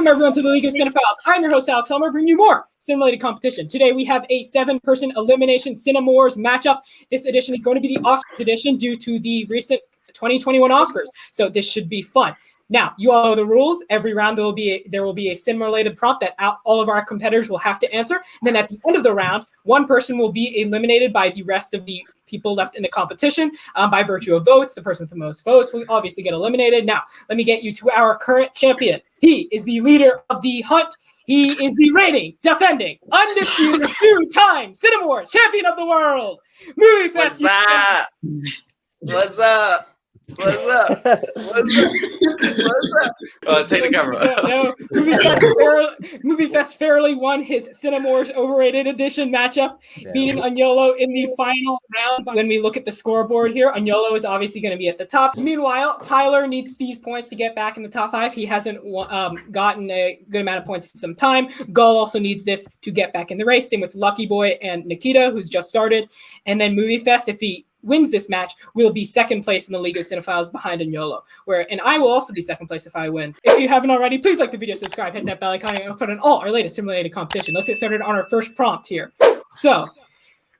Welcome everyone to the League of Cinephiles. I'm your host Alex Helmer, bringing you more simulated competition. Today we have a 7-person Elimination CINEMAWARS matchup. This edition is going to be the Oscars edition due to the recent 2021 Oscars, so this should be fun. Now, you all know the rules. Every round there will be a cinema-related prompt that all of our competitors will have to answer. And then at the end of the round, one person will be eliminated by the rest of the people left in the competition by virtue of votes. The person with the most votes will obviously get eliminated. Now, let me get you to our current champion. He is the leader of the hunt. He is the reigning, defending, undisputed 2-time CINEMAWARS champion of the world. MovieFestUk. What's up? What's up? What's up? What's up? What's up? Oh, take the camera. No, MovieFest fairly won his CINEMAWARS Overrated Edition matchup, beating Agnolo in the final round. When we look at the scoreboard here, Agnolo is obviously going to be at the top. Meanwhile, Tyler needs these points to get back in the top 5. He hasn't gotten a good amount of points in some time. Gull also needs this to get back in the race. Same with Lucky Boy and Nikita, who's just started. And then MovieFest, if he wins this match, will be second place in the League of Cinephiles behind Agnolo, and I will also be second place if I win. If you haven't already, please like the video, subscribe, hit that bell icon, and on all our latest simulated competition. Let's get started on our first prompt here. So,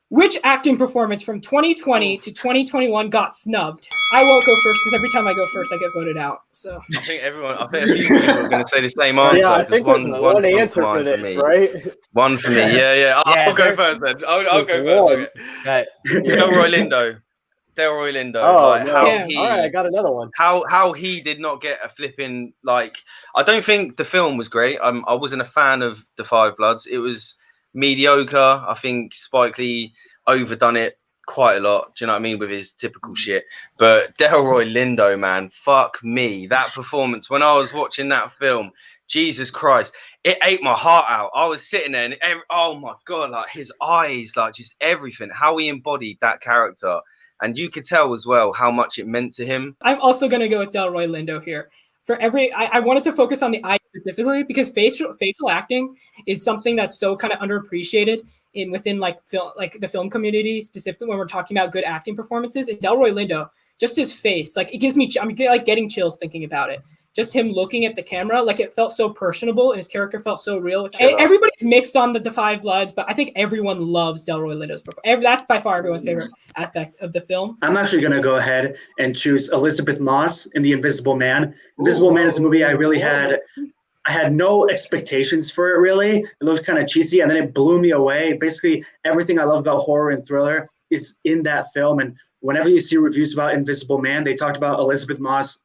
which acting performance from 2020 to 2021 got snubbed? I won't go first because every time I go first, I get voted out. So I think a few people are going to say the same answer. Yeah, I think there's one answer for this, right? One for me. Yeah. I'll go first then. I'll go first. Okay. Delroy Lindo. Oh, no. All right, I got another one. How he did not get a flipping, like, I don't think the film was great. I wasn't a fan of The Five Bloods. It was mediocre. I think Spike Lee overdone it quite a lot. Do you know what I mean? With his typical shit. But Delroy Lindo, man, fuck me. That performance, when I was watching that film, Jesus Christ, it ate my heart out. I was sitting there and oh my God, like his eyes, like just everything, how he embodied that character. And you could tell as well how much it meant to him. I'm also going to go with Delroy Lindo here. I wanted to focus on the eye specifically because facial acting is something that's so kind of underappreciated within the film community, specifically when we're talking about good acting performances. And Delroy Lindo, just his face, like it gives me, I'm like getting chills thinking about it. Just him looking at the camera, like it felt so personable and his character felt so real. Sure. Everybody's mixed on the Five Bloods, but I think everyone loves Delroy Lindo's performance. That's by far everyone's favorite aspect of the film. I'm actually going to go ahead and choose Elizabeth Moss in The Invisible Man. Invisible Man is a movie I had no expectations for it, really. It looked kind of cheesy, and then it blew me away. Basically, everything I love about horror and thriller is in that film, and whenever you see reviews about Invisible Man, they talked about Elizabeth Moss.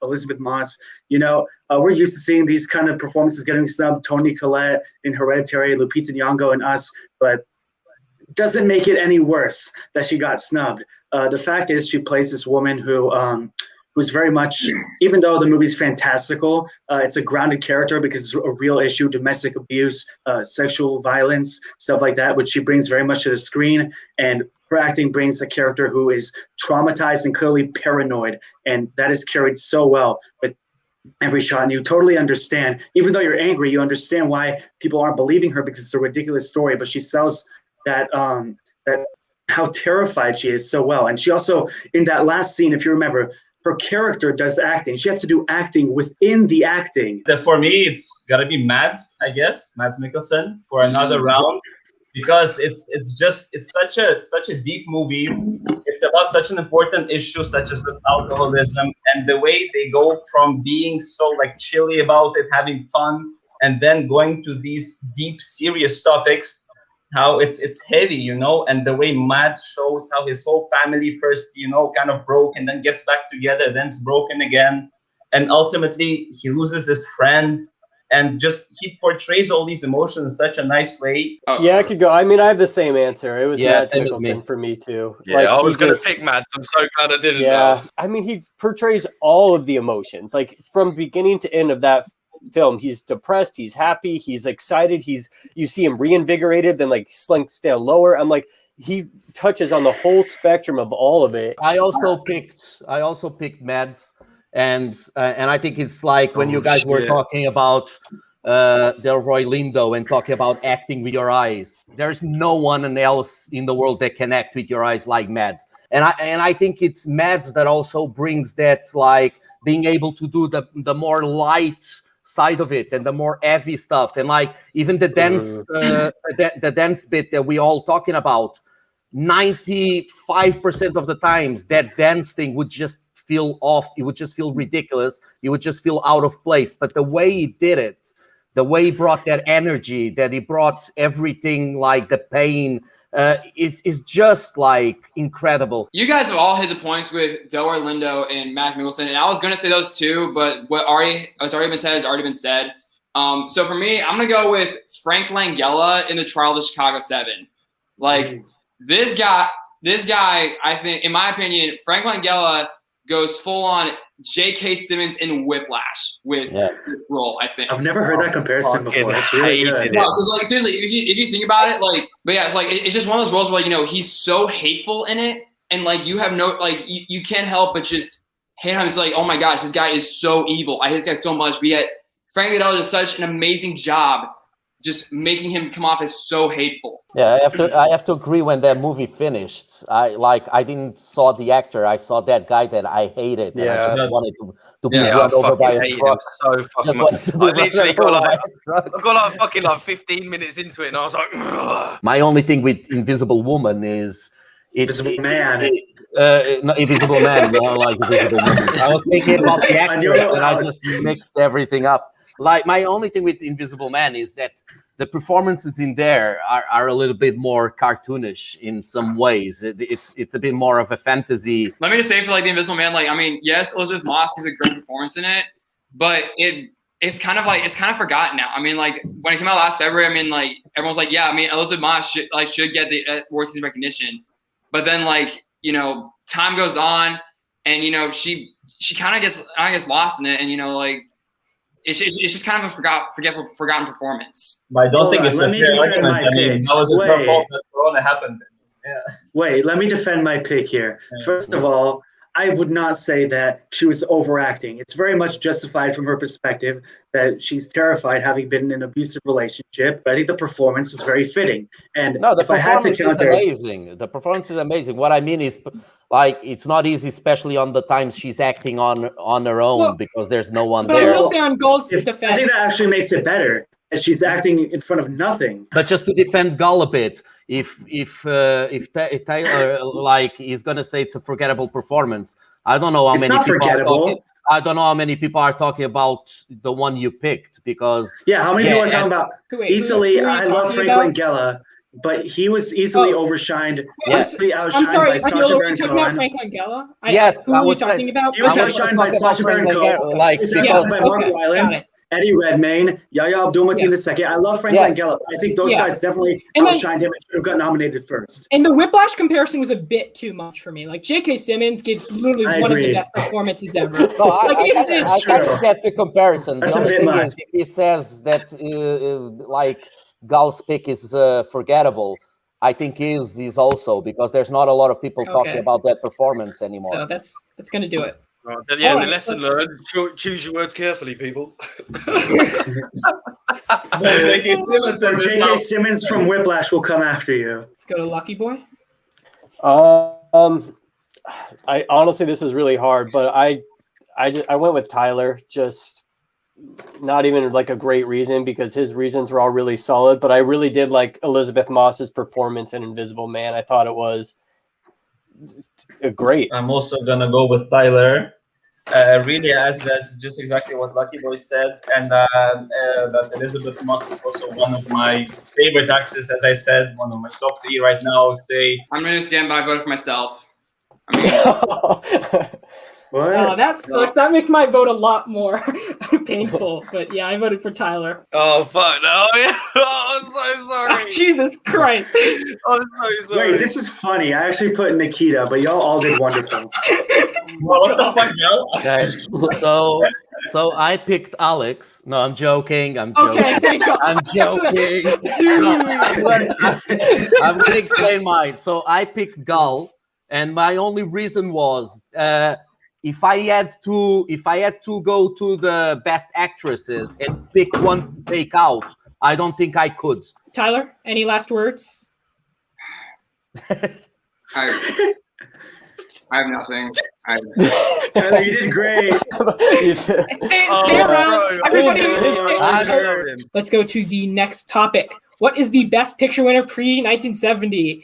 You know, we're used to seeing these kind of performances getting snubbed. Toni Collette in Hereditary, Lupita Nyong'o in Us, but it doesn't make it any worse that she got snubbed. The fact is, she plays this woman who's very much, even though the movie's fantastical, it's a grounded character because it's a real issue, domestic abuse, sexual violence, stuff like that, which she brings very much to the screen. And her acting brings a character who is traumatized and clearly paranoid, and that is carried so well with every shot. And you totally understand, even though you're angry, you understand why people aren't believing her because it's a ridiculous story, but she sells that how terrified she is so well. And she also, in that last scene, if you remember, her character does acting. She has to do acting within the acting. For me, it's got to be Mads, I guess, Mads Mikkelsen for another round. Because it's such a deep movie. It's about such an important issue such as alcoholism, and the way they go from being so like chilly about it, having fun, and then going to these deep, serious topics, how it's heavy, you know, and the way Matt shows how his whole family first, you know, kind of broke and then gets back together, then it's broken again, and ultimately he loses his friend. And just he portrays all these emotions in such a nice way. Yeah, I could go. I mean, I have the same answer. It was Mads Mikkelsen for me too. Yeah, like, I was going to pick Mads. I'm so glad I didn't. Yeah, I mean, he portrays all of the emotions, like from beginning to end of that film. He's depressed, he's happy, he's excited. You see him reinvigorated, then like slinks down lower. I'm like, he touches on the whole spectrum of all of it. I also picked Mads. And I think it's like when you guys were talking about Delroy Lindo and talking about acting with your eyes. There's no one else in the world that can act with your eyes like Mads. And I think it's Mads that also brings that, like being able to do the more light side of it and the more heavy stuff, and like even the dance, the dance bit that we all talking about. 95% of the times, that dance thing would just feel off. It would just feel ridiculous. It would just feel out of place. But the way he did it, the way he brought that energy, that he brought everything, like the pain, is just like incredible. You guys have all hit the points with Delroy Lindo and Mads Mikkelsen, and I was gonna say those two, but what's already been said has already been said. So for me, I'm gonna go with Frank Langella in The Trial of the Chicago 7. Like this guy, I think, in my opinion, Frank Langella goes full on J.K. Simmons in Whiplash with this role. I think I've never heard that comparison before. It's really good. No, because like seriously, if you think about it, like, but yeah, it's like it's just one of those roles where, like, you know, he's so hateful in it, and like you have no, like, you can't help but just hate him. It's like, oh my gosh, this guy is so evil. I hate this guy so much, but yet Frank Langella does such an amazing job just making him come off as so hateful. Yeah, I have to agree. When that movie finished, I didn't saw the actor. I saw that guy that I hated. And I just wanted to be run over by a truck. So fucking much. I literally got like 15 minutes into it, and I was like, ugh. My only thing with Invisible Woman is Invisible Man. No, Invisible Man. No, like Invisible Woman. I was thinking about the actress, and I just mixed everything up. Like, my only thing with Invisible Man is that the performances in there are a little bit more cartoonish in some ways. It's a bit more of a fantasy. Let me just say, for like the Invisible Man, like, I mean, yes, Elizabeth Moss gives a great performance in it, but it's kind of forgotten now. I mean, like, when it came out last February, I mean, like, everyone's like, yeah, I mean, Elizabeth Moss should get the award season recognition, but then, like, you know, time goes on, and, you know, she kind of gets lost in it, and, you know, like, it's just kind of a forgotten performance. But I don't think it's a fair argument. I mean, how is it her fault that Corona happened? Yeah. Wait, let me defend my pick here. First of all, I would not say that she was overacting. It's very much justified from her perspective that she's terrified, having been in an abusive relationship. But I think the performance is very fitting. And no, the if I had to performance is amazing. The performance is amazing. What I mean is, like, it's not easy, especially on the times she's acting on her own, because there's no one there. But I will say, on Gull's defense, I think that actually makes it better, that she's acting in front of nothing. But just to defend Gull a bit, if Taylor, like, is gonna say it's a forgettable performance, I don't know how It's many not people forgettable. are talking. I don't know how many people are talking about the one you picked, because How many people are talking about easily? who are you I love talking Frank about? Langella, but he was easily overshined. Easily I'm outshined sorry, by are Sacha you Baron talking about Cohen. Frank Langella? Yes, who I are you was talking saying- about? He was I was outshined by talking Sacha about Baron Frank Cohen. Langella, like, He was because outshined by Mark got Rylance, it. Eddie Redmayne, Yahya Abdul-Mateen II. I love Frank Langella. I think those guys definitely outshined him and should have got nominated first. And the Whiplash comparison was a bit too much for me. Like, J.K. Simmons gives literally one of the best performances ever. No, I kind of get the comparison. That's The a only bit thing much. is, if he says that like Gull's pick is forgettable, I think is also, because there's not a lot of people talking about that performance anymore. So that's gonna do it. Yeah, All the right, lesson learned: choose your words carefully, people. J.K. Simmons in this J.K. house. Simmons from Whiplash will come after you. Let's go to Lucky Boy. I honestly, this is really hard, but I went with Tyler, just not even like a great reason, because his reasons were all really solid, but I really did like Elizabeth Moss's performance in Invisible Man. I thought it was great. I'm also gonna go with Tyler. Really, as just exactly what Lucky Boy said, and that Elizabeth Moss is also one of my favorite actors. As I said, one of my top 3 right now. I would say. I'm gonna stand by vote for myself. I mean, What? Oh, that sucks. That makes my vote a lot more painful. But yeah, I voted for Tyler. Oh fuck no! Oh, I'm so sorry. Oh, Jesus Christ! I'm so sorry. Wait, this is funny. I actually put Nikita, but y'all all did wonderful. What the fuck, Okay. So I picked Alex. No, I'm joking. I'm joking. Okay, thank God. I'm joking. I'm gonna explain mine. So I picked Gull, and my only reason was if I had to go to the best actresses and pick one to take out, I don't think I could. Tyler, any last words? I have nothing. Tyler, you did great. Stay around. bro, Everybody, I stay- love him. let's go to the next topic. What is the best picture winner pre-1970?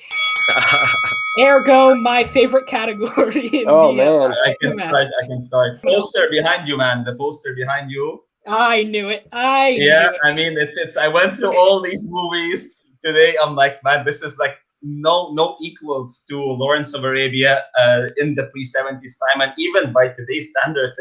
Ergo, my favorite category. Man. I can start. Poster behind you, man. The poster behind you. I knew it. I knew it. I mean, it's. I went through all these movies today. I'm like, man, this is like no equals to Lawrence of Arabia in the pre-70s time, and even by today's standards,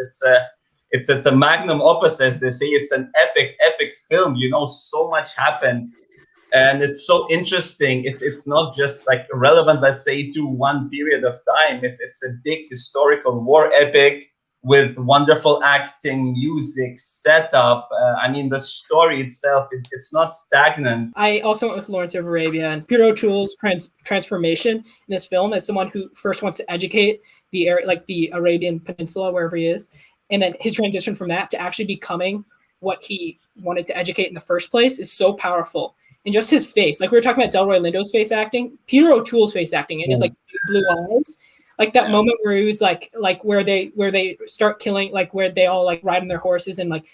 it's a magnum opus, as they say. It's an epic film. You know, so much happens. And it's so interesting. It's not just like relevant, let's say, to one period of time. It's a big historical war epic with wonderful acting, music, setup. I mean, the story itself, it's not stagnant. I also went with Lawrence of Arabia and Peter O'Toole's transformation in this film as someone who first wants to educate the area, like the Arabian Peninsula, wherever he is, and then his transition from that to actually becoming what he wanted to educate in the first place is so powerful. And just his face, like we were talking about Delroy Lindo's face acting, Peter O'Toole's face acting, and his like blue eyes, like that moment where he was like where they start killing, like where they all like ride on their horses and like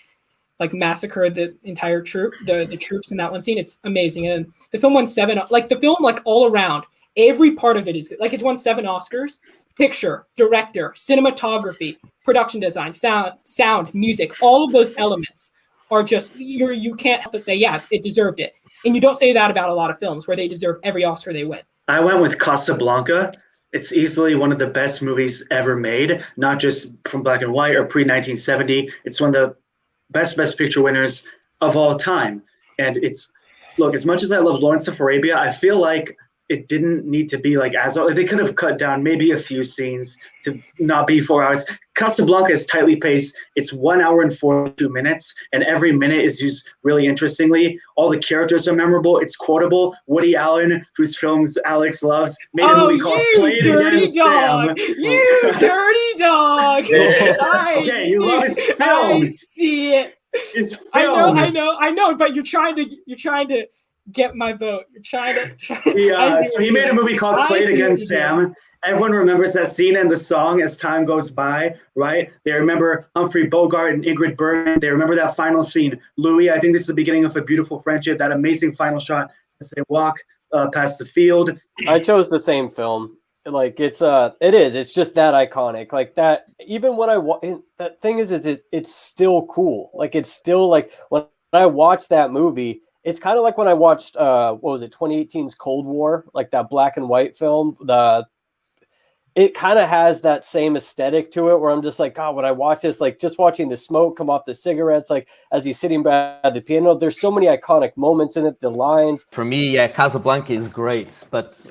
massacre the entire troop, the troops in that one scene. It's amazing. And the film won 7, like the film, like all around, every part of it is good. Like it's won 7 Oscars: picture, director, cinematography, production design, sound, music. All of those elements are just you can't help but say, yeah, it deserved it. And you don't say that about a lot of films where they deserve every Oscar they win. I went with Casablanca. It's easily one of the best movies ever made, not just from black and white or pre-1970. It's one of the best picture winners of all time. And look, as much as I love Lawrence of Arabia, I feel like it didn't need to be like they could have cut down maybe a few scenes to not be 4 hours. Casablanca is tightly paced. It's 1 hour and 42 minutes, and every minute is used really interestingly. All the characters are memorable. It's quotable. Woody Allen, whose films Alex loves, made a movie called Play It Again, Sam. You dirty dog! Okay, you love his films. I see it. His films. I know, but you're trying to get my vote. You're trying to. Yeah, so he made a movie called Play It Again, Sam. Everyone remembers that scene and the song as time goes by, right? They remember Humphrey Bogart and Ingrid Bergman. They remember that final scene. Louis, I think this is the beginning of a beautiful friendship, that amazing final shot as they walk past the field. I chose the same film. Like it's just that iconic. Like that, even when that thing is it's still cool. Like it's still like when I watch that movie, it's kind of like when I watched, 2018's Cold War, like that black and white film. It kind of has that same aesthetic to it where I'm just like, God, when I watch this, like just watching the smoke come off the cigarettes, like as he's sitting by the piano, there's so many iconic moments in it, the lines. For me, Casablanca is great, but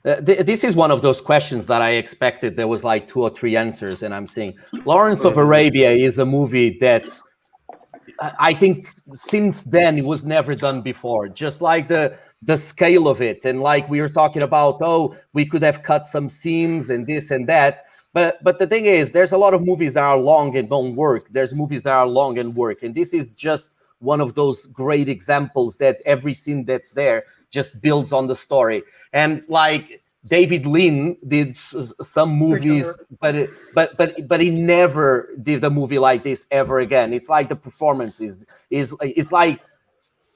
this is one of those questions that I expected there was like 2 or 3 answers, and I'm saying Lawrence of Arabia is a movie that I think since then it was never done before. Just like the scale of it, and like we were talking about, we could have cut some scenes and this and that. But the thing is, there's a lot of movies that are long and don't work. There's movies that are long and work, and this is just one of those great examples that every scene that's there just builds on the story. And like David Lean did some movies, but he never did a movie like this ever again. It's like the performance is like,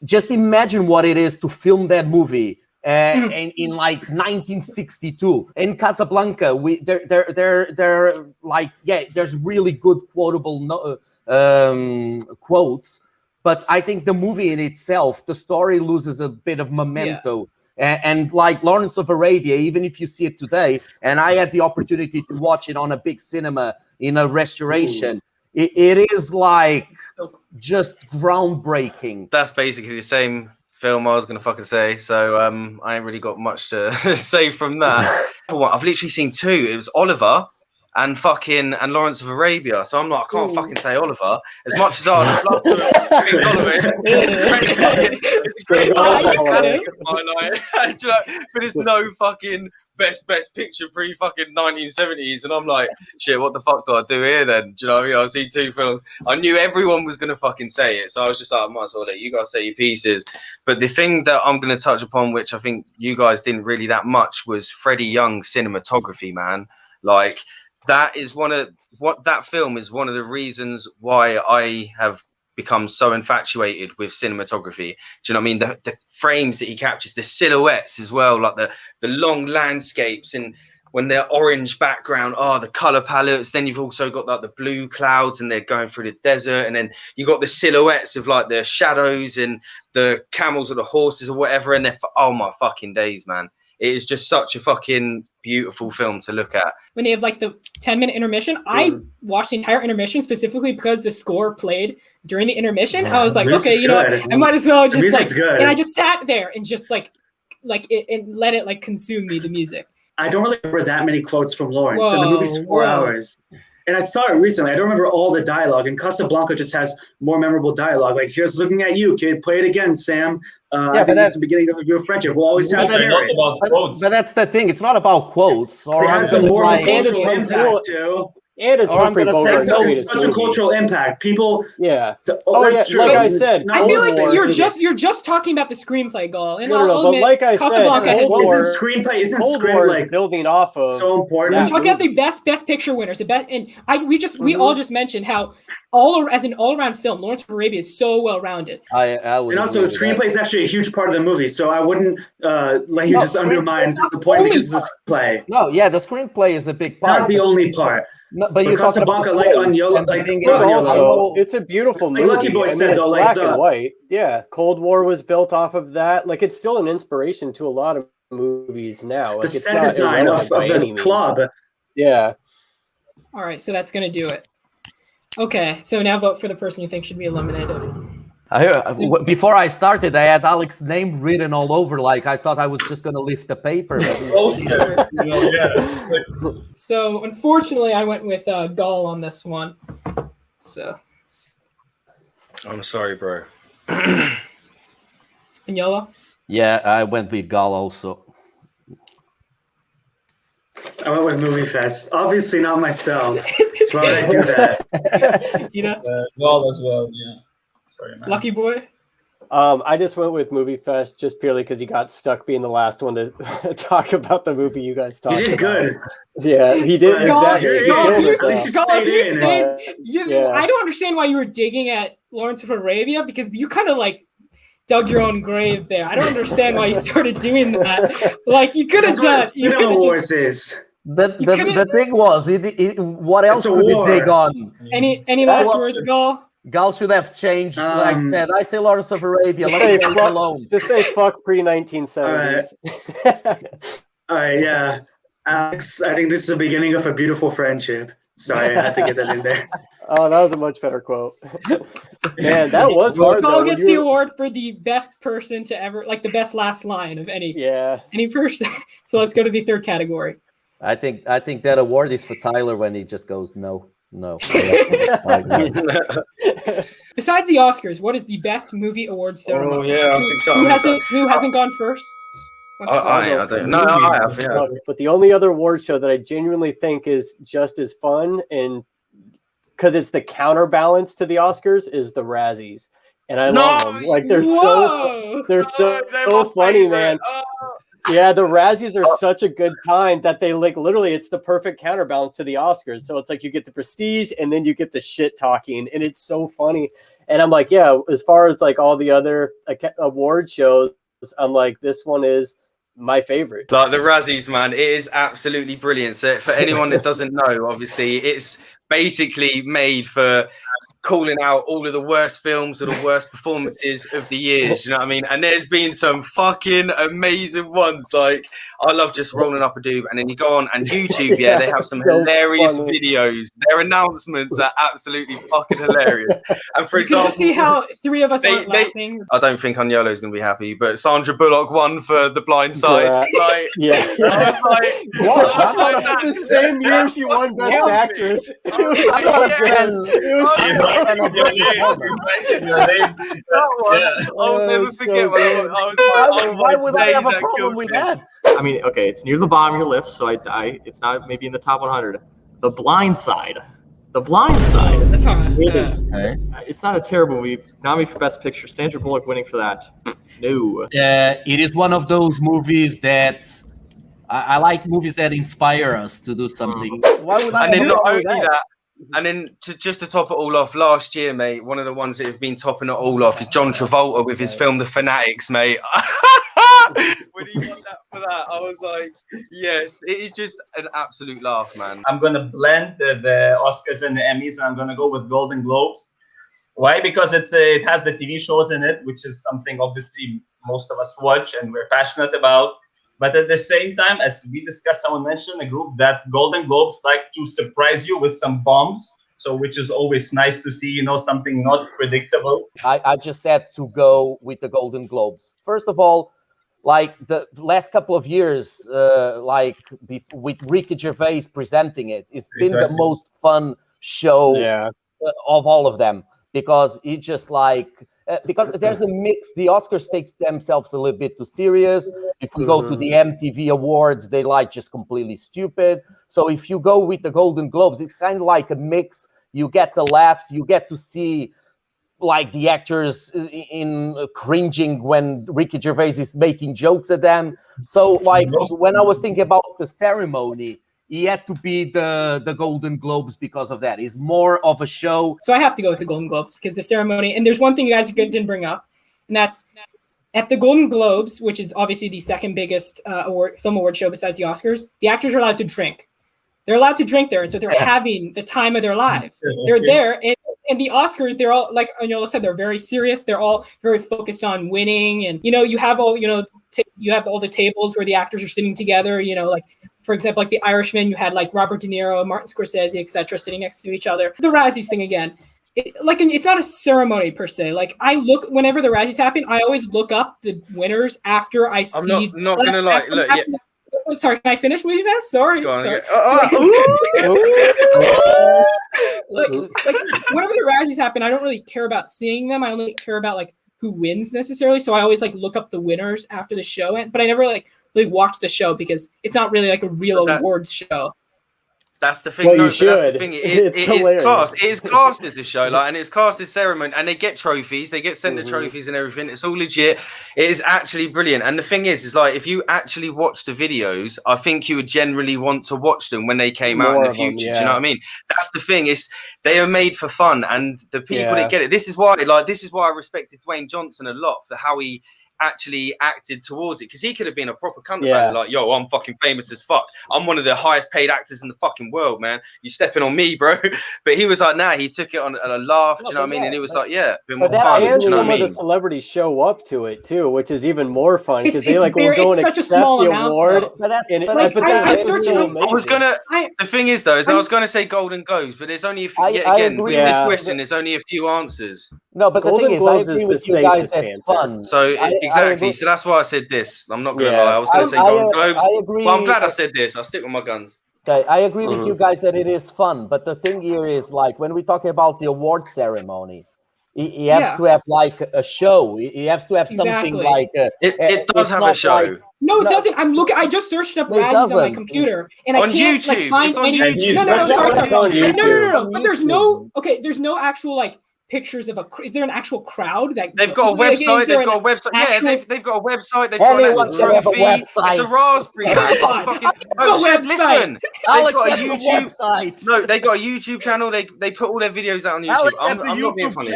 just imagine what it is to film that movie and in like 1962 in Casablanca. They're like, yeah, there's really good quotable quotes, but I think the movie in itself, the story loses a bit of memento. And like Lawrence of Arabia, even if you see it today, and I had the opportunity to watch it on a big cinema in a restoration, it is like just groundbreaking. That's basically the same film I was gonna fucking say. So I ain't really got much to say from that. I've literally seen 2. It was Oliver and Lawrence of Arabia. So I'm like, I can't fucking say Oliver. As much as I'd love to pick Oliver, it's a great but it's no fucking best picture pre-fucking 1970s, and I'm like, shit, what the fuck do I do here then? Do you know what I mean? I've seen 2 films. I knew everyone was gonna fucking say it, so I was just like, I might as well let you guys say your pieces. But the thing that I'm gonna touch upon, which I think you guys didn't really that much, was Freddie Young's cinematography, man. Like that is that film is one of the reasons why I have become so infatuated with cinematography. Do you know what I mean? The frames that he captures, the silhouettes as well, like the long landscapes, and when they're orange background, the color palettes. Then you've also got like the blue clouds and they're going through the desert, and then you got the silhouettes of like the shadows and the camels or the horses or whatever, and they're oh my fucking days, man. It is just such a fucking beautiful film to look at. When they have like the 10-minute intermission, I watched the entire intermission specifically because the score played during the intermission. I was like, okay, you know what? I might as well just like, and I just sat there and just like it and let it like consume me, the music. I don't really remember that many quotes from Lawrence, and the movie's 4 hours. And I saw it recently. I don't remember all the dialogue, and Casablanca just has more memorable dialogue. Like, here's looking at you, kid. Play it again, Sam. I think that's the beginning of your friendship. We'll always have parents. But that's the thing. It's not about quotes. It has a more cultural impact, too. And it's Humphrey Bogart's such a cultural impact. People, that's true. Like I said, I feel like you're just talking about the screenplay, Gal. And no. But like I said, Cold War is building off of so important. We're talking about the best picture winners. The best, and we all just mentioned how as an all-around film, Lawrence of Arabia is so well-rounded. And also, the screenplay is actually a huge part of the movie, so I wouldn't let you just undermine the point because of the screenplay. No, yeah, the screenplay is a big part. Not the only part. No, but you're talking about like on yellow, like also, it's a beautiful movie. Like Lucky Boy said, though, black and white. Yeah, Cold War was built off of that. Like, it's still an inspiration to a lot of movies now. Like, the set design of the club. Yeah. All right, so that's gonna do it. Okay, so now vote for the person you think should be eliminated. Before I started, I had Alex's name written all over. Like, I thought I was just going to lift the paper. So, unfortunately, I went with Gall on this one. So. I'm sorry, bro. Agnolo? Yeah, I went with Gall also. I went with MovieFest. Obviously not myself. That's why I do that. You know? Gall as well, yeah. Sorry, man. Lucky Boy? I just went with MovieFest just purely because he got stuck being the last one to talk about the movie you guys talked about. You did good. Yeah, he did exactly. I don't understand why you were digging at Lawrence of Arabia because you kind of like dug your own grave there. I don't understand why you started doing that. Like you could have done. CINEMAWARS is. The thing was, what else could he dig on? Any last words, Gall? Gal should have changed. Like I said, I say Lawrence of Arabia. Let me alone. Just say fuck pre-1970s. All right, yeah. Alex, I think this is the beginning of a beautiful friendship. Sorry, I had to get that in there. Oh, that was a much better quote. Man, that was hard. Gall gets the award for the best person to ever, like the best last line of any person. So let's go to the third category. I think that award is for Tyler when he just goes no. Besides the Oscars, what is the best movie awards ceremony? Oh yeah, I think so. Who hasn't gone first? I don't know. I have. Yeah. But the only other award show that I genuinely think is just as fun, and because it's the counterbalance to the Oscars, is the Razzies, and I love them. Like they're so funny, favorite. Man. Yeah, the Razzies are such a good time that they like literally it's the perfect counterbalance to the Oscars. So it's like you get the prestige and then you get the shit talking, and it's so funny. And I'm like, yeah, as far as like all the other award shows, I'm like, this one is my favorite. Like the Razzies, man, it is absolutely brilliant. So for anyone that doesn't know, obviously it's basically made for calling out all of the worst films or the worst performances of the years, you know what I mean? And there's been some fucking amazing ones. Like I love just rolling up a doob, and then you go on and YouTube, they have some hilarious videos. Their announcements are absolutely fucking hilarious. And for example, just see how three of us aren't laughing. I don't think Agnolo is going to be happy, but Sandra Bullock won for The Blind Side. Like, the same year she won Best Actress. It was so good. It was so I'll never forget why would I have a problem with that? I mean, okay, it's near the bottom of your list, so it's not maybe in the top 100. The Blind Side. The Blind Side. That's not it's not a terrible movie. Nominated for Best Picture. Sandra Bullock winning for that. No. It is one of those movies that I like movies that inspire us to do something. Why would I? And then do not all only that, and then just to top it all off, last year, mate, one of the ones that have been topping it all off is John Travolta with his film The Fanatics, mate. When he won that for that, I was like, yes, it is just an absolute laugh, man. I'm gonna blend the Oscars and the Emmys, and I'm gonna go with Golden Globes. Why? Because it has the TV shows in it, which is something obviously most of us watch and we're passionate about. But at the same time, as we discussed, someone mentioned a group that Golden Globes like to surprise you with some bombs. So, which is always nice to see, you know, something not predictable. I just had to go with the Golden Globes. First of all, like the last couple of years, with Ricky Gervais presenting it, it's been the most fun show of all of them, because it just because there's a mix. The Oscars takes themselves a little bit too serious. If we go to the MTV Awards, they just completely stupid. So if you go with the Golden Globes, it's kind of like a mix. You get the laughs, you get to see like the actors in cringing when Ricky Gervais is making jokes at them. So like when I was thinking about the ceremony, he had to be the Golden Globes because of that. It's more of a show. So I have to go with the Golden Globes because the ceremony, and there's one thing you guys didn't bring up, and that's at the Golden Globes, which is obviously the second biggest film award show besides the Oscars, the actors are allowed to drink. They're allowed to drink there, and so they're having the time of their lives. They're there, and the Oscars, they're all, like Agnolo said, they're very serious. They're all very focused on winning, and you have all you have all the tables where the actors are sitting together. Like for example, like The Irishman, you had like Robert De Niro, Martin Scorsese, etc., sitting next to each other. The Razzies thing again. It's not a ceremony per se. Like I look whenever the Razzies happen, I always look up the winners after I see. I'm not gonna lie. Look, yeah. Oh, sorry, can I finish MovieFest? Sorry. Sorry. Like whenever the Razzies happen, I don't really care about seeing them. I only care about like who wins necessarily. So I always like look up the winners after the show, but I never like really watch the show because it's not really like a real awards show. That's the thing. Well, no, you should. That's the thing. It is classed. It is classed as a show, and it's classed as ceremony, and they get trophies. They get sent the trophies and everything. It's all legit. It is actually brilliant. And the thing is like if you actually watch the videos, I think you would generally want to watch them when they came out in the future. Do you know what I mean? That's the thing. They are made for fun, and the people that get it. This is why I respected Dwayne Johnson a lot for how he actually acted towards it, because he could have been a proper cunt about it, like, yo, I'm fucking famous as fuck, I'm one of the highest paid actors in the fucking world, man, you stepping on me, bro. But he was like, nah, he took it on a laugh. Do you know what I mean? And he was like, yeah, been more fun. And you know some of the celebrities show up to it too, which is even more fun, because they will go and accept the award. The thing is though, I was gonna say Golden Globes, but there's only with this question, there's only a few answers. No, but the thing is, I agree with you guys, that's fun. So exactly. So that's why I said this. I'm not gonna lie. I was gonna say Golden Globes. I agree. Well, I'm glad I said this. I'll stick with my guns. Okay, I agree with you guys that it is fun. But the thing here is, like, when we talk about the award ceremony, he has to have like a show. He has to have something like it does have a show. Like, no, it doesn't. I just searched up Razzies on my computer, and I can't like find any. No. But there's no actual like pictures of is there an actual crowd that they've got a website? They've got a website. Yeah, they've got a website. They've got an actual trophy. It's a raspberry. Listen, they've got a YouTube site. No, they got a YouTube channel. They put all their videos out on YouTube. I'm not being funny.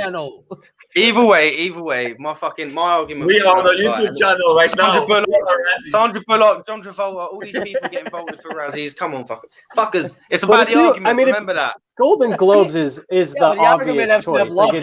Either way, my argument. We are on the YouTube channel right now. Sandra Bullock, John Travolta, all these people getting voted for Razzies. Come on, fuckers. It's about the argument. I mean, remember that. Golden Globes is the obvious choice. Like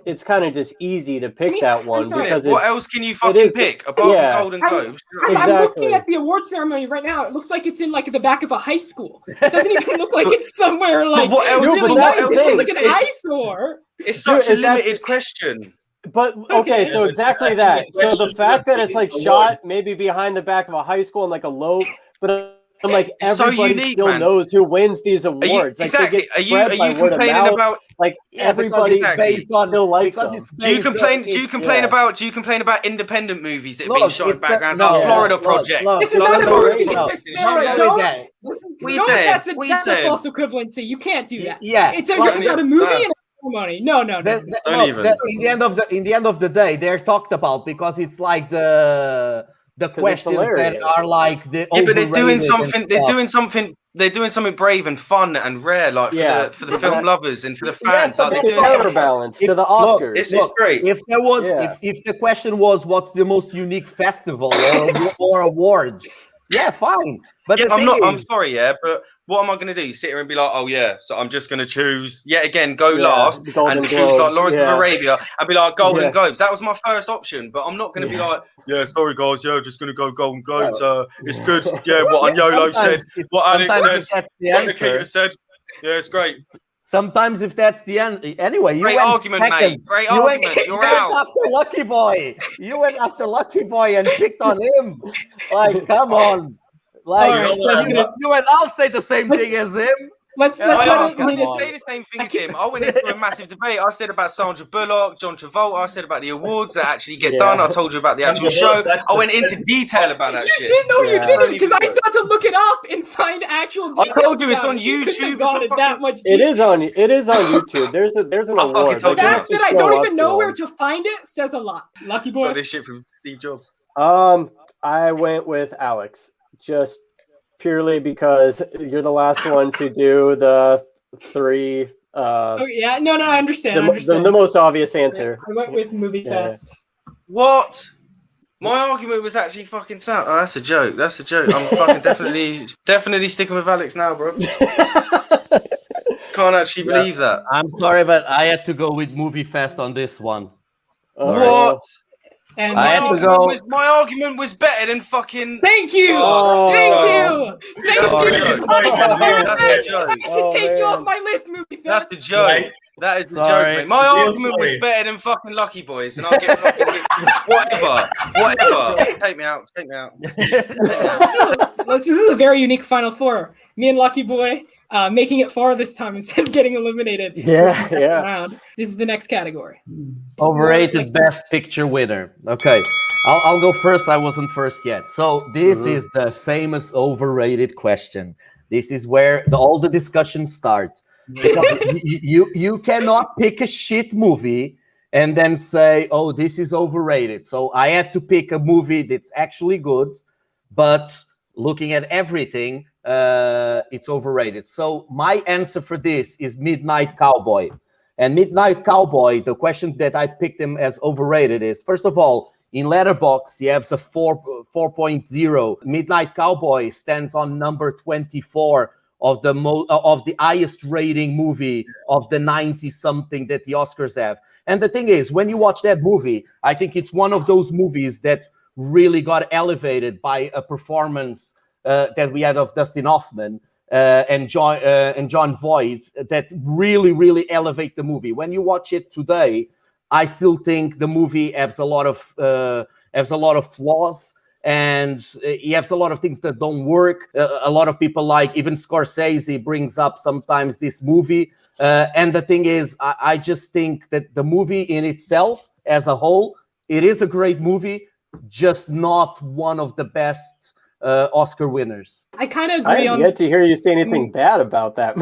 it's kind of just easy to pick that one because what else can you fucking pick apart from Golden Globes? I'm looking at the award ceremony right now. It looks like it's in like the back of a high school. It doesn't even look like it's somewhere like what else? It's like an eyesore. It's such a limited question. But okay, so exactly that. So the fact that it's like shot maybe behind the back of a high school in like a low, but I'm like everybody still knows who wins these awards. Like they get spread by word of mouth. Like everybody based on still likes them. Do you complain about independent movies that have been shot in backgrounds like Florida Project? This is not a movie. That's a false equivalency. You can't do that. Yeah, it's about a movie and money. No. In the end of the day, they're talked about because it's like the the questions that hilarious. are like the Yeah, but they're doing overrated something. and They're stuff. doing something. They're doing something brave and fun and rare, like for the film lovers and for the fans. but Like It's they're a doing counterbalance to the Look, Oscars. it's great. If there was, Yeah. if the question was, what's the most unique festival or award? Yeah, fine. But Yeah, the thing I'm is, sorry, yeah, but what am I going to do? Sit here and be like, oh yeah, so I'm just going to choose yet again, go last the Golden and choose like Globes, Lawrence of Arabia and be like Golden Yeah. Globes. That was my first option, but I'm not going to be like, yeah, sorry guys, yeah, just going to go Golden Globes. It's good. Yeah, what Agnolo said, what Alex sometimes said, if that's the what answer. Nikita said. Yeah, it's great. Sometimes if that's the end, anyway, you Great went argument, second. mate. Great You argument. went, You're you went out. after Lucky Boy. You went after Lucky Boy and picked on him. Like, come on. Like, All right, you and I'll say the same thing as him. Let's I let him lead didn't us. say the same thing as him. I went into a massive debate. I said about Sandra Bullock, John Travolta. I said about the awards that actually get done. I told you about the actual show. I went into detail about that You shit. didn't know you Yeah. didn't because I still had to look it up and find actual I details. told you it's about on it. You couldn't have YouTube. gone It's in not that much It detail. is on YouTube. There's an I fucking award. told The you Like, fact you that I scroll don't up even know them. where to find it says a lot. Lucky boy. got this shit from Steve Jobs. I went with Alex just purely because you're the last one to do the three. Oh yeah, no, I understand. I The understand. most obvious answer. I went with MovieFest. What? My argument was actually fucking sound. Oh, that's a joke. That's a joke. I'm fucking definitely sticking with Alex now, bro. Can't actually believe that. I'm sorry, but I had to go with MovieFest on this one. Sorry. What? And I had to go. My argument was better than fucking. Thank you. Oh, Thank no. you. Thank Sorry. you. That's the joke. I can take you off my list, MovieFest. That's the joke. Right. That is the Sorry. joke, mate. My Real argument was sorry. better than fucking Lucky Boys, and I'll get fucking whatever. Take me out. This is a very unique Final Four. Me and Lucky Boy making it far this time instead of getting eliminated. Yeah, first and second yeah. round. This is the next category. Overrated Best Picture winner. Okay, I'll go first. I wasn't first yet. So this is the famous overrated question. This is where all the discussions start. Because you cannot pick a shit movie and then say, oh, this is overrated. So I had to pick a movie that's actually good, but looking at everything, it's overrated. So my answer for this is Midnight Cowboy. And Midnight Cowboy, the question that I picked him as overrated is, first of all, in Letterboxd, he has a 4.0. Midnight Cowboy stands on number 24 of the highest rating movie of the 90-something that the Oscars have. And the thing is, when you watch that movie, I think it's one of those movies that really got elevated by a performance that we had of Dustin Hoffman and John Voight that really elevate the movie. When you watch it today, I still think the movie has a lot of flaws, and he has a lot of things that don't work. A lot of people, like even Scorsese, brings up sometimes this movie. And the thing is, I just think that the movie in itself, as a whole, it is a great movie, just not one of the best Oscar winners. I kind of I agree have on. yet to hear you say anything bad about that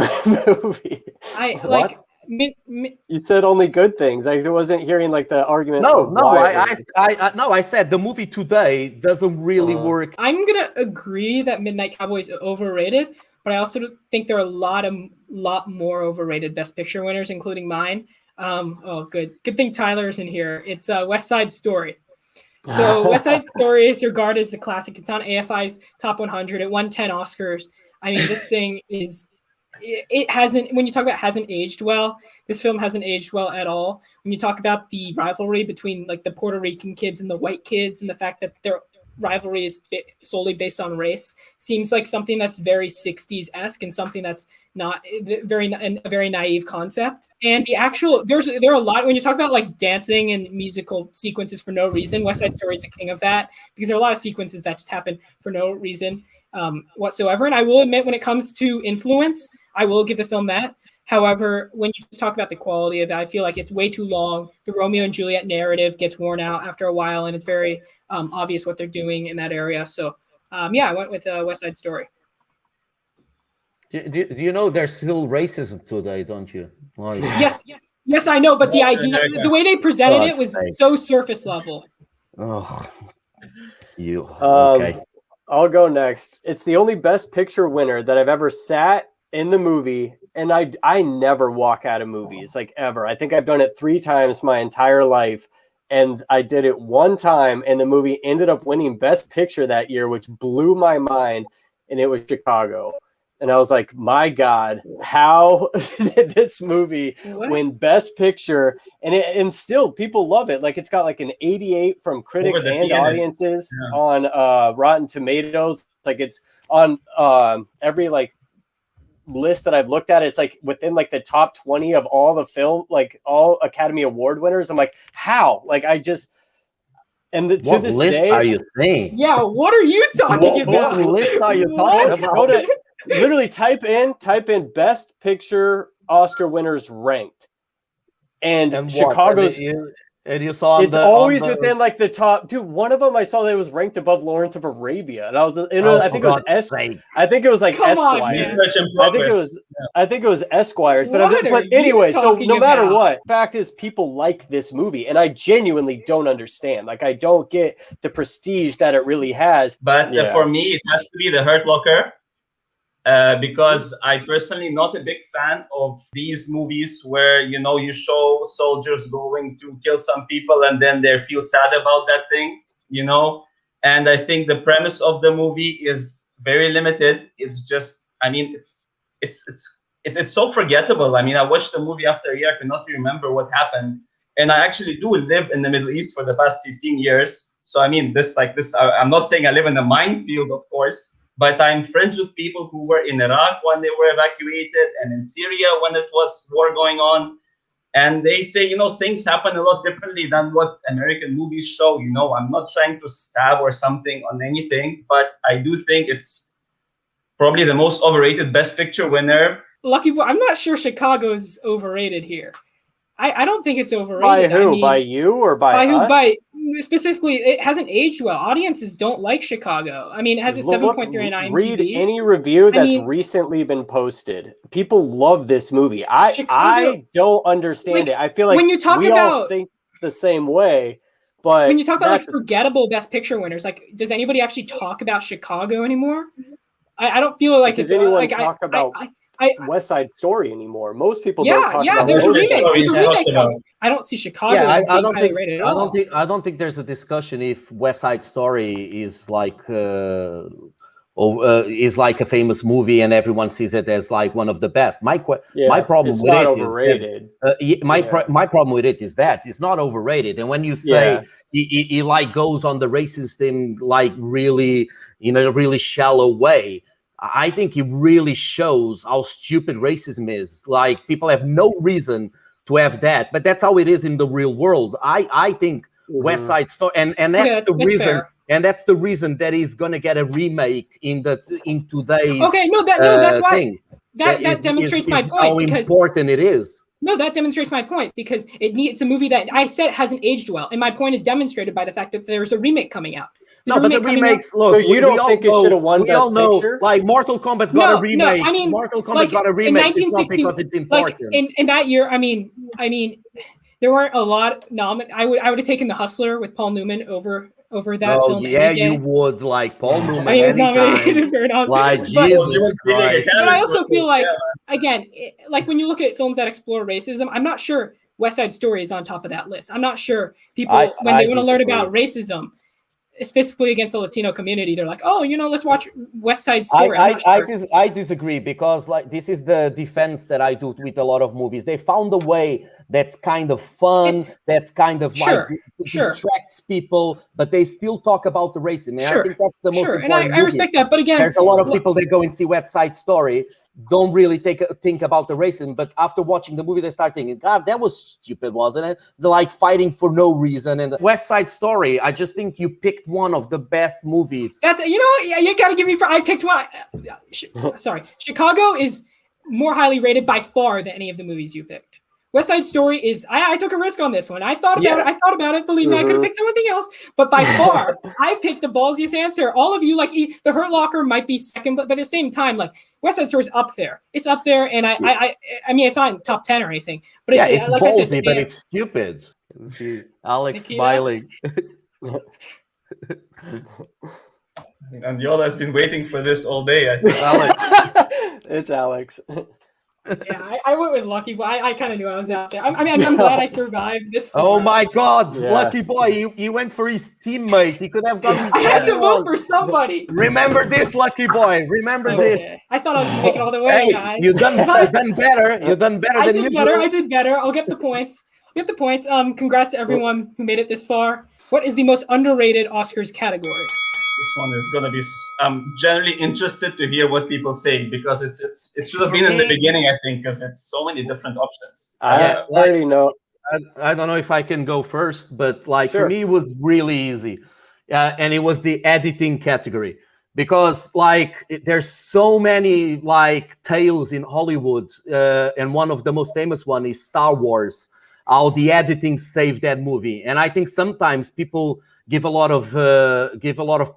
movie. I What? like. You said only good things. I wasn't hearing like the argument. No, of no, why it was- I said the movie today doesn't really work. I'm gonna agree that Midnight Cowboy is overrated, but I also think there are a lot more overrated Best Picture winners, including mine. Good thing Tyler's in here. It's West Side Story. So West Side Story is regarded as a classic. It's on AFI's top 100. It won 10 Oscars. I mean, this thing is. It hasn't, when you talk about hasn't aged well, this film hasn't aged well at all. When you talk about the rivalry between like the Puerto Rican kids and the white kids, and the fact that their rivalry is solely based on race, seems like something that's very 60s-esque and something that's not a very naive concept. And there are a lot, when you talk about like dancing and musical sequences for no reason, West Side Story is the king of that, because there are a lot of sequences that just happen for no reason whatsoever. And I will admit, when it comes to influence, I will give the film that. However, when you talk about the quality of it, I feel like it's way too long. The Romeo and Juliet narrative gets worn out after a while, and it's very obvious what they're doing in that area. So, I went with West Side Story. Do you know there's still racism today, don't you? Like, Yes, I know, but the idea, the way they presented it was so surface level. oh. Okay. I'll go next. It's the only Best Picture winner that I've ever sat in the movie, and I never walk out of movies, like, ever. I think I've done it 3 times my entire life, and I did it one time, and the movie ended up winning Best Picture that year, which blew my mind, and it was Chicago. And I was like, my God, how did this movie win Best Picture? And still, people love it. Like, it's got like an 88 from critics and audiences on Rotten Tomatoes. It's like it's on every like list that I've looked at. It's like within like the top 20 of all the film, like all Academy Award winners. I'm like, how? Like, I just. And to this list day, are you saying? Yeah, what are you talking about? What list are you talking about? Literally type in Best Picture Oscar winners ranked, and Chicago's. And you saw it's always within like the top. Dude, one of them I saw that was ranked above Lawrence of Arabia, and I was. I think it was I think it was like Esquires. I think it was Esquires. But anyway, so no matter what, fact is, people like this movie, and I genuinely don't understand. Like, I don't get the prestige that it really has. But for me, it has to be The Hurt Locker. Because I personally not a big fan of these movies where, you know, you show soldiers going to kill some people and then they feel sad about that thing, you know. And I think the premise of the movie is very limited. It's just, I mean, it's so forgettable. I mean, I watched the movie after a year, I cannot remember what happened. And I actually do live in the Middle East for the past 15 years. So I mean, I'm not saying I live in a minefield, of course. But I'm friends with people who were in Iraq when they were evacuated and in Syria when it was war going on. And they say, you know, things happen a lot differently than what American movies show. You know, I'm not trying to stab or something on anything, but I do think it's probably the most overrated Best Picture winner. Lucky boy, I'm not sure Chicago's overrated here. I don't think it's overrated. By who? I mean, by you or by us? By specifically, it hasn't aged well. Audiences don't like Chicago. I mean, it has a 7.3 on IMDb. Read any review that's recently been posted. People love this movie. I don't understand it. I feel like when you talk all think the same way. But when you talk about like forgettable Best Picture winners, like, does anybody actually talk about Chicago anymore? I don't feel like does anyone talk about West Side Story anymore. Most people don't talk about there's a remake coming. I don't see Chicago as being highly rated at all. I don't think there's a discussion if West Side Story is like a famous movie and everyone sees it as like one of the best. My problem with it overrated. My problem with it is that it's not overrated. And when you say he like goes on the racist thing, like really in a really shallow way, I think it really shows how stupid racism is. Like, people have no reason to have that, but that's how it is in the real world. I think West Side Story, and that's the reason. Fair. And that's the reason that he's gonna get a remake in today's. Okay, that's why thing. That demonstrates my point. How important it is. No, that demonstrates my point because it's a movie that I said hasn't aged well, and my point is demonstrated by the fact that there's a remake coming out. No, but the remakes, look, so you don't think it should have won Best Picture? Like, Mortal Kombat got a remake. No, I mean, Mortal Kombat got a remake. It's not because it's important. Like in that year, I mean, there weren't a lot I would have taken The Hustler with Paul Newman over that film. Yeah, you would, like Paul Newman. He was nominated for it all. Like, Jesus Christ. But I also feel like, again, like when you look at films that explore racism, I'm not sure West Side Story is on top of that list. I'm not sure people, when they want to learn about racism, specifically against the Latino community, they're like, oh, you know, let's watch West Side Story. I disagree, because like this is the defense that I do with a lot of movies. They found a way that's kind of fun, that's kind of distracts people, but they still talk about the racism. And I think that's the most important. And I respect that, but again, there's a lot of people that go and see West Side Story, don't really think about the racism, but after watching the movie, they start thinking, God, that was stupid, wasn't it? They're like fighting for no reason. And West Side Story, I just think you picked one of the best movies. That's, you know, you gotta give me. I picked one. Sorry, Chicago is more highly rated by far than any of the movies you picked. West Side Story is. I took a risk on this one. I thought about it. Believe me, I could have picked something else. But by far, I picked the ballsiest answer. All of you, like, The Hurt Locker might be second, but at the same time, like, West Side Story is up there. It's up there, and I mean, it's not top 10 or anything. But it's like ballsy, but it's stupid. Alex smiling. And Yola has been waiting for this all day. I think. It's Alex. Yeah, I went with Lucky Boy. I kind of knew I was out there. I'm glad I survived this. Oh my God, Yeah. Lucky Boy! He went for his teammate. He could have gone. I had to vote for somebody. Remember this, Lucky Boy. Remember this. I thought I was gonna make it all the way, Hey, guys. you done better. You done better I than did usual. better. I did better. I'll get the points. Congrats to everyone who made it this far. What is the most underrated Oscars category? This one is gonna be. I'm generally interested to hear what people say because it should have been in the beginning, I think, because it's so many different options. I already know. I don't know if I can go first, but like Sure. for me, it was really easy, and it was the editing category because like there's so many like tales in Hollywood, and one of the most famous one is Star Wars. How the editing saved that movie, and I think sometimes people give a lot of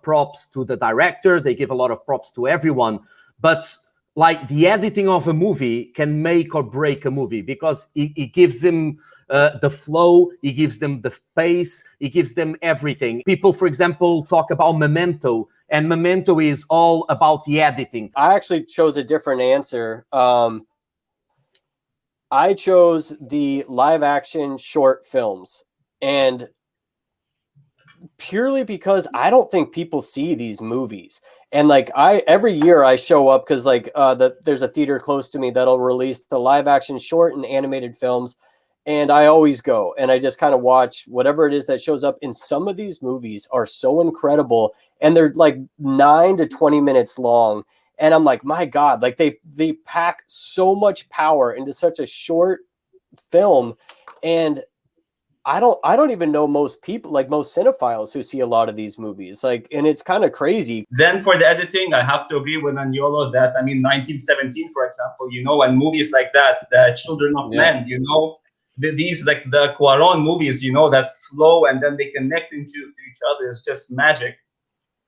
props to the director. They give a lot of props to everyone, but like the editing of a movie can make or break a movie because it gives them the flow, it gives them the pace, it gives them everything. People, for example, talk about Memento, and Memento is all about the editing. I actually chose a different answer. I chose the live action short films, and purely because I don't think people see these movies. And like every year I show up because like there's a theater close to me that'll release the live action short and animated films, and I always go and I just kind of watch whatever it is that shows up. And some of these movies are so incredible, and they're like 9 to 20 minutes long, and I'm like, my God, like they pack so much power into such a short film. And I don't even know most people, like most cinephiles who see a lot of these movies, like, and it's kind of crazy. Then for the editing, I have to agree with Agnolo that, I mean, 1917, for example, and movies like that, the Children of Men, these like the Cuarón movies, that flow and then they connect into each other is just magic.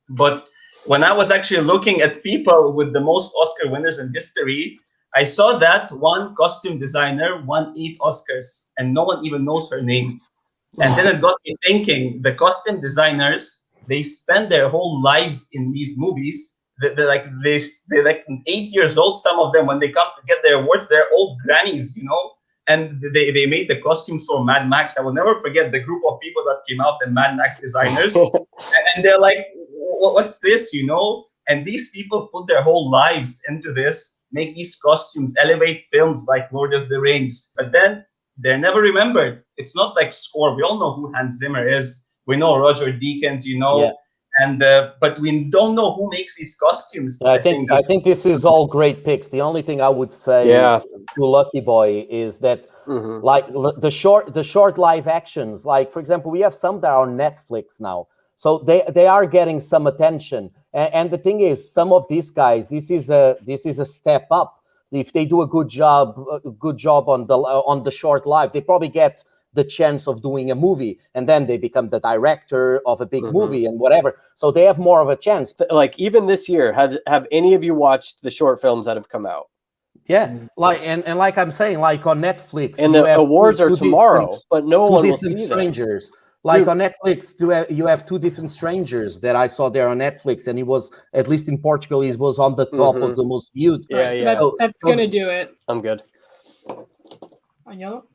But when I was actually looking at people with the most Oscar winners in history, I saw that one costume designer won 8 Oscars and no one even knows her name. And then it got me thinking, the costume designers, they spend their whole lives in these movies. They're like 8 years old, some of them, when they come to get their awards, they're old grannies, and they made the costumes for Mad Max. I will never forget the group of people that came out, the Mad Max designers. And they're like, what's this, And these people put their whole lives into this, make these costumes, elevate films like Lord of the Rings. But then they're never remembered. It's not like score. We all know who Hans Zimmer is. We know Roger Deakins, and but we don't know who makes these costumes. I think this is all great picks. The only thing I would say to Lucky Boy is that like the short live actions, like for example, we have some that are on Netflix now. So they are getting some attention. And the thing is, some of these guys, this is a step up. If they do a good job on the short live, they probably get the chance of doing a movie, and then they become the director of a big movie and whatever. So they have more of a chance. Like even this year, have any of you watched the short films that have come out? Yeah, like and like I'm saying, like on Netflix, and the awards are tomorrow, but no one will see strangers. Them. Like on Netflix, you have 2 different strangers that I saw there on Netflix, and he was, at least in Portugal, he was on the top of the most viewed. That's gonna do it. I'm good. Agnolo?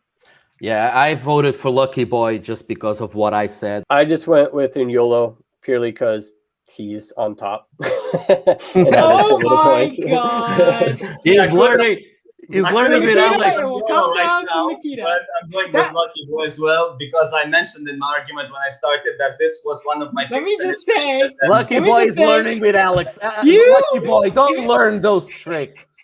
Yeah, I voted for Lucky Boy just because of what I said. I just went with Agnolo purely because he's on top. Oh my God! He's learning. He's learning with Alex. Right now, but I'm going with Lucky Boy as well because I mentioned in my argument when I started that this was one of my picks. Let me just say, Lucky Boy is learning with Alex. Lucky Boy, don't learn those tricks.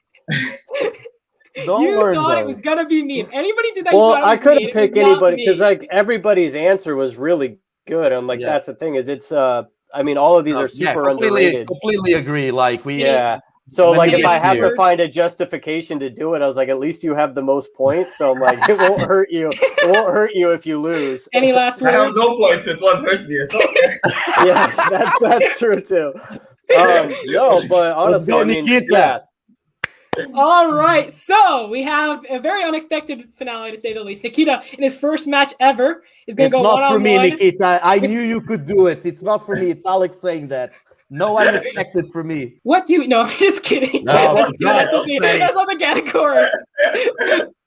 Don't learn those. It was gonna be me. If anybody did that, well, I couldn't pick anybody because like everybody's answer was really good. I'm like, that's the thing is, it's I mean, all of these are super underrated. Completely agree. Like we. Yeah. So like if I have to find a justification to do it, I was like, at least you have the most points. So I'm like, it won't hurt you. It won't hurt you if you lose. Any last words? I have no points. It won't hurt me at all. Yeah, that's true too. No, but honestly, I mean, All right, so we have a very unexpected finale, to say the least. Nikita, in his first match ever, is going to go It's not for me, one-on-one. Nikita. I knew you could do it. It's not for me. It's Alex saying that. No unexpected for me. What do you? No, I'm just kidding. No, That's not the category.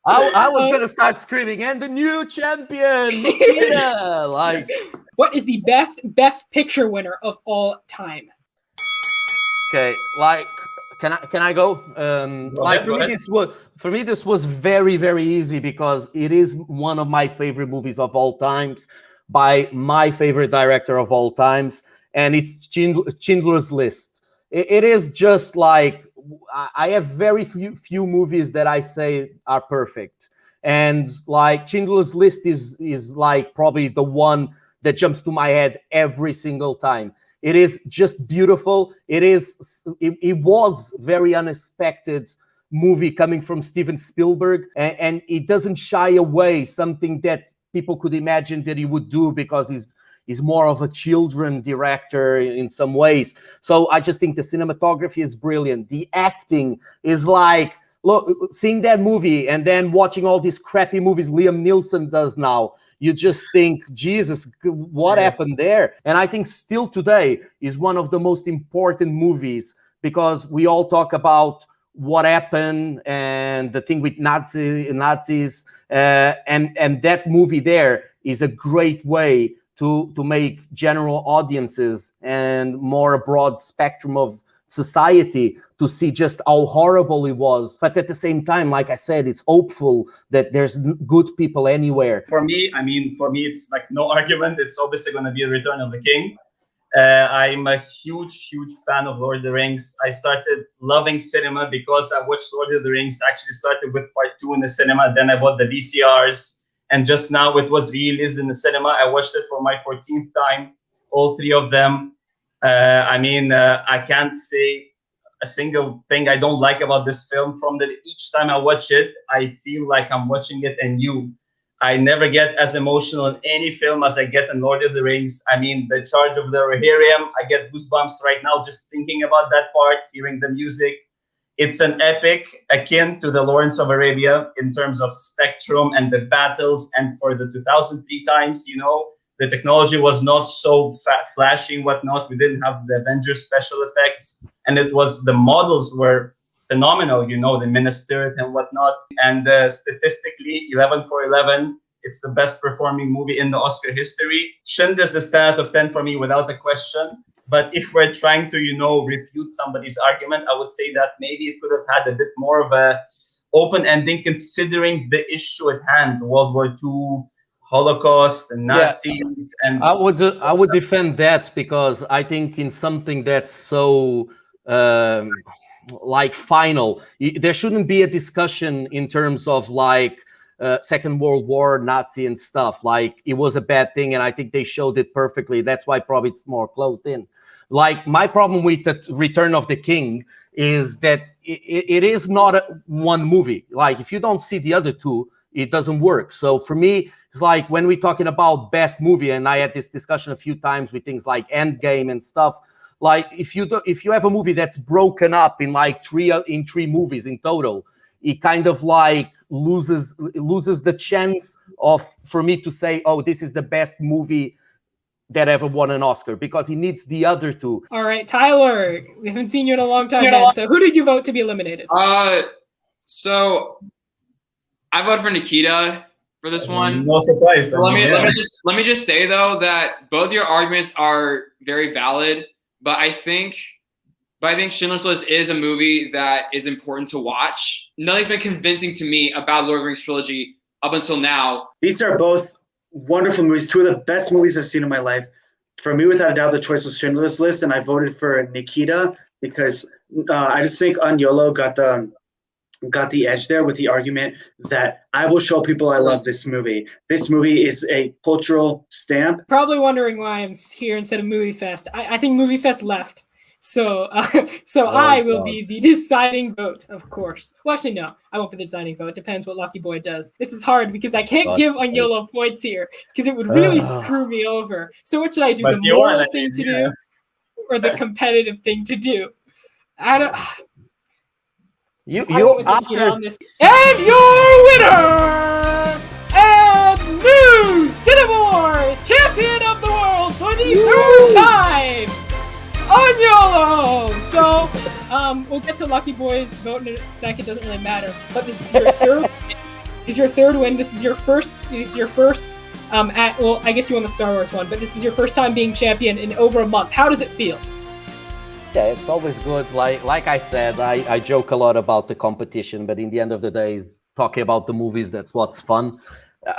I was gonna start screaming, and the new champion, Nikita! Like, what is the best picture winner of all time? okay, like, can I go? For me, this was very, very easy because it is one of my favorite movies of all times by my favorite director of all times, and it's Schindler's List. It is just like, I have very few movies that I say are perfect, and like Schindler's List is like probably the one that jumps to my head every single time. It is just beautiful. It was very unexpected movie coming from Steven Spielberg, and it doesn't shy away something that people could imagine that he would do because he's more of a children director in some ways. So I just think the cinematography is brilliant. The acting is like, look, seeing that movie and then watching all these crappy movies Liam Neeson does now, you just think, Jesus, what happened there? And I think still today is one of the most important movies because we all talk about what happened and the thing with Nazis, and that movie there is a great way to make general audiences and more a broad spectrum of society to see just how horrible it was. But at the same time, like I said, it's hopeful that there's good people anywhere. For me, it's like no argument. It's obviously going to be The Return of the King. I'm a huge fan of Lord of the Rings. I started loving cinema because I watched Lord of the Rings. I actually started with part 2 in the cinema. Then I bought the VCRs. And just now it was released in the cinema. I watched it for my 14th time, all 3 of them. I can't say a single thing I don't like about this film. Each time I watch it, I feel like I'm watching it anew. I never get as emotional in any film as I get in Lord of the Rings. I mean, the Charge of the Rohirrim, I get goosebumps right now just thinking about that part, hearing the music. It's an epic akin to the Lawrence of Arabia in terms of spectrum and the battles. And for the 2003 times, the technology was not so flashy and whatnot. We didn't have the Avengers special effects. And the models were phenomenal, the Minas Tirith and whatnot. And statistically, 11 for 11, it's the best performing movie in the Oscar history. Schindler's is 10 out of 10 for me without a question. But if we're trying to, refute somebody's argument, I would say that maybe it could have had a bit more of a open ending considering the issue at hand, World War II, Holocaust, and Nazis. Yeah. And I would defend that because I think in something that's so like final, there shouldn't be a discussion in terms of like Second World War, Nazi and stuff. Like it was a bad thing, and I think they showed it perfectly. That's why probably it's more closed in. Like my problem with the Return of the King is that it is not one movie. Like if you don't see the other 2, it doesn't work. So for me, it's like when we're talking about best movie, and I had this discussion a few times with things like Endgame and stuff. Like if you have a movie that's broken up in like 3 movies in total, it kind of like loses the chance for me to say, oh, this is the best movie that ever won an Oscar, because he needs the other 2. All right, Tyler, we haven't seen you in a long time, man. So who did you vote to be eliminated? So I voted for Nikita for this one. No surprise. Let me just say though that both your arguments are very valid, but I think Schindler's List is a movie that is important to watch. Nothing's been convincing to me about Lord of the Rings trilogy up until now. These are both wonderful movies, 2 of the best movies I've seen in my life. For me, without a doubt, the choice was Schindler's List, and I voted for Nikita because I just think Agnolo got the edge there with the argument that I will show people I love this movie. This movie is a cultural stamp. Probably wondering why I'm here instead of MovieFest. I think MovieFest left. So I will be the deciding vote, of course. Well, actually, no, I won't be the deciding vote. It depends what Lucky Boy does. This is hard because I can't give Agnolo points here because it would really screw me over. So what should I do? The moral thing to do or the competitive thing to do? I don't. You I went with after Nikita on this. And your winner and new CINEMAWARS champion of the world for the third time, Agnolo. So, we'll get to Lucky Boy's vote in a second. Doesn't really matter. But this is your third. This is your third win. This is your first. Well, I guess you won the Star Wars one, but this is your first time being champion in over a month. How does it feel? Yeah, it's always good. Like I said, I joke a lot about the competition, but in the end of the day, talking about the movies, that's what's fun.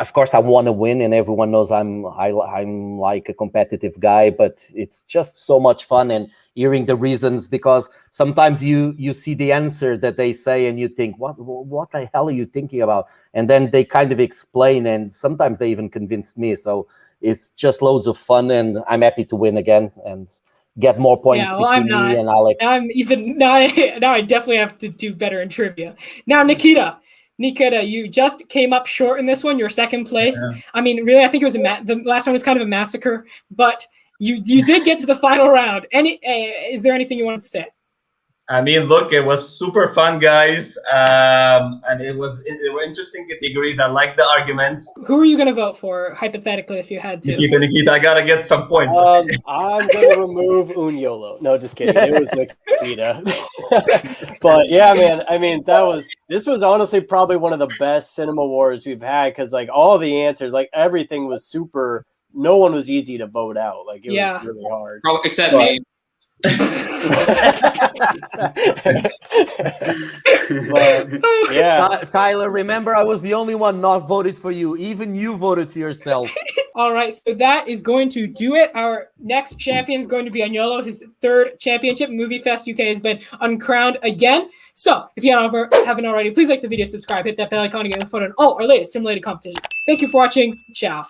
Of course, I want to win, and everyone knows I'm like a competitive guy, but it's just so much fun and hearing the reasons, because sometimes you see the answer that they say and you think, what the hell are you thinking about? And then they kind of explain, and sometimes they even convinced me. So it's just loads of fun, and I'm happy to win again and get more points between me and Alex. Now I definitely have to do better in trivia. Now, Nikita, you just came up short in this one. You're second place. Yeah. I mean, really, I think it was the last one was kind of a massacre, but you did get to the final round. Is there anything you want to say? I mean, look, it was super fun, guys, and they were interesting categories. I like the arguments. Who are you going to vote for, hypothetically, if you had to? Nikita, I gotta get some points. I'm going to remove Agnolo. No, just kidding. It was Nikita. But yeah, man, I mean, this was honestly probably one of the best CINEMAWARS we've had, because like all the answers, like everything was super. No one was easy to vote out. Like it was really hard. Except me. But, yeah, Tyler, remember I was the only one not voted for you. Even you voted for yourself. All right, so that is going to do it. Our next champion is going to be Agnolo. His third championship. MovieFest UK has been uncrowned again. So if you haven't already, please like the video, subscribe, hit that bell icon to get a photo on all our latest simulated competition. Thank you for watching. Ciao.